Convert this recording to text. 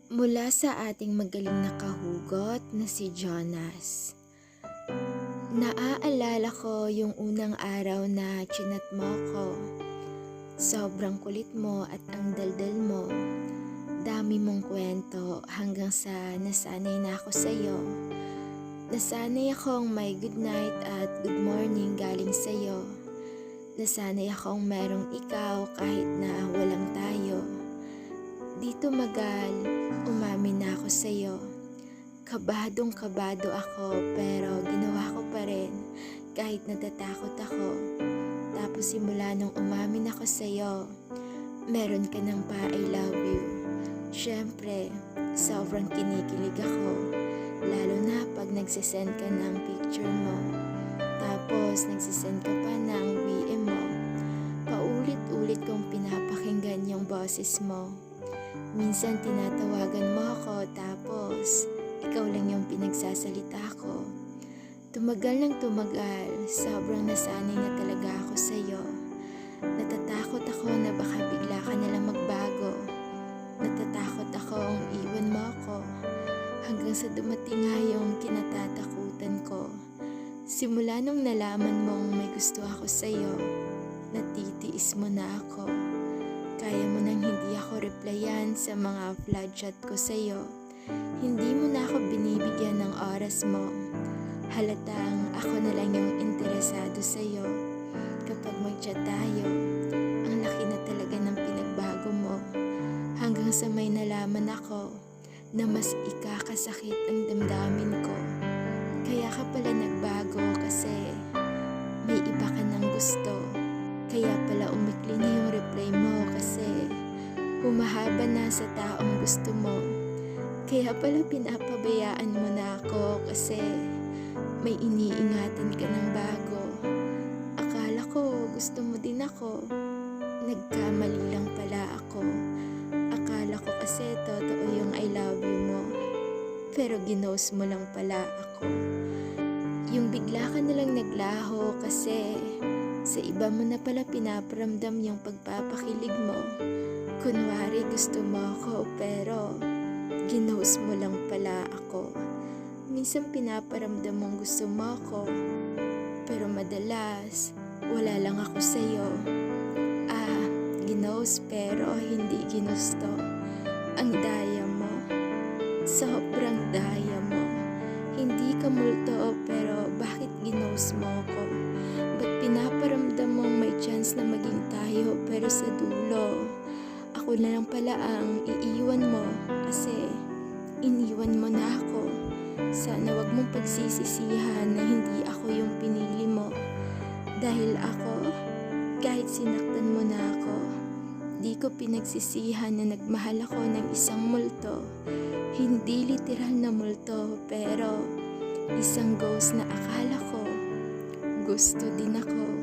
Mula sa ating magaling na kahugot na si Jonas. Naaalala ko yung unang araw na chinat mo ko. Sobrang kulit mo at ang daldal mo. Dami mong kwento hanggang sa nasanay na ako sa'yo. Nasanay akong may good night at good morning galing sa'yo. Nasanay akong merong ikaw kahit na walang tayo. Dito magal, umamin na ako sa'yo. Kabadong kabado ako pero ginawa ko pa rin kahit natatakot ako. Tapos simula nung umamin ako sa'yo, meron ka ng pa I love you. Syempre, sobrang kinikilig ako. Lalo na pag nagsisend ka ng picture mo. Tapos nagsisend ka pa ng VM mo. Paulit-ulit kong pinapakinggan yung boses mo. Minsan tinatawagan mo ako tapos ikaw lang yung pinagsasalita ko. Tumagal ng tumagal, sobrang nasanay na talaga ako sa'yo. Natatakot ako na baka bigla ka nalang magbago. Natatakot akong iwan mo ako. Hanggang sa dumating nga yung kinatatakutan ko. Simula nung nalaman mong may gusto ako sa'yo, natitiis mo na ako. Kaya mo nang hindi ako replyan sa mga flood chat ko sa'yo. Hindi mo na ako binibigyan ng oras mo. Halatang ako na lang yung interesado sa'yo. Kapag mag-chat tayo, ang laki na talaga ng pinagbago mo. Hanggang sa may nalaman ako na mas ikakasakit ang damdamin ko. Kaya ka pala nagbago kasi may iba ka ng gusto. Kaya pala umikli na yung reply mo kasi humahaba na sa taong gusto mo. Kaya pala pinapabayaan mo na ako kasi may iniingatan ka ng bago. Akala ko gusto mo din ako. Nagkamali lang pala ako. Akala ko kasi totoo yung I love you mo. Pero ginost mo lang pala ako. Yung bigla ka nalang naglaho kasi sa iba mo na pala pinaparamdam yung pagpapakilig mo. Kunwari gusto mo ako pero ginost mo lang pala ako. Minsan pinaparamdam mong gusto mo ako pero madalas wala lang ako sa'yo. Ginost pero hindi ginusto. Ang daya mo. Sobrang daya mo. Hindi ka multo pero bakit ginost mo ako? Ba't pinaparamdam mong may chance na maging tayo pero sa dulo ako na lang pala ang iiwan mo kasi iniwan mo na ako. Sana wag mong pagsisisihan na hindi ako yung pinili mo. Dahil ako, kahit sinaktan mo na ako, di ko pinagsisihan na nagmahal ako ng isang multo. Hindi literal na multo pero isang ghost na akala ko gusto din ako.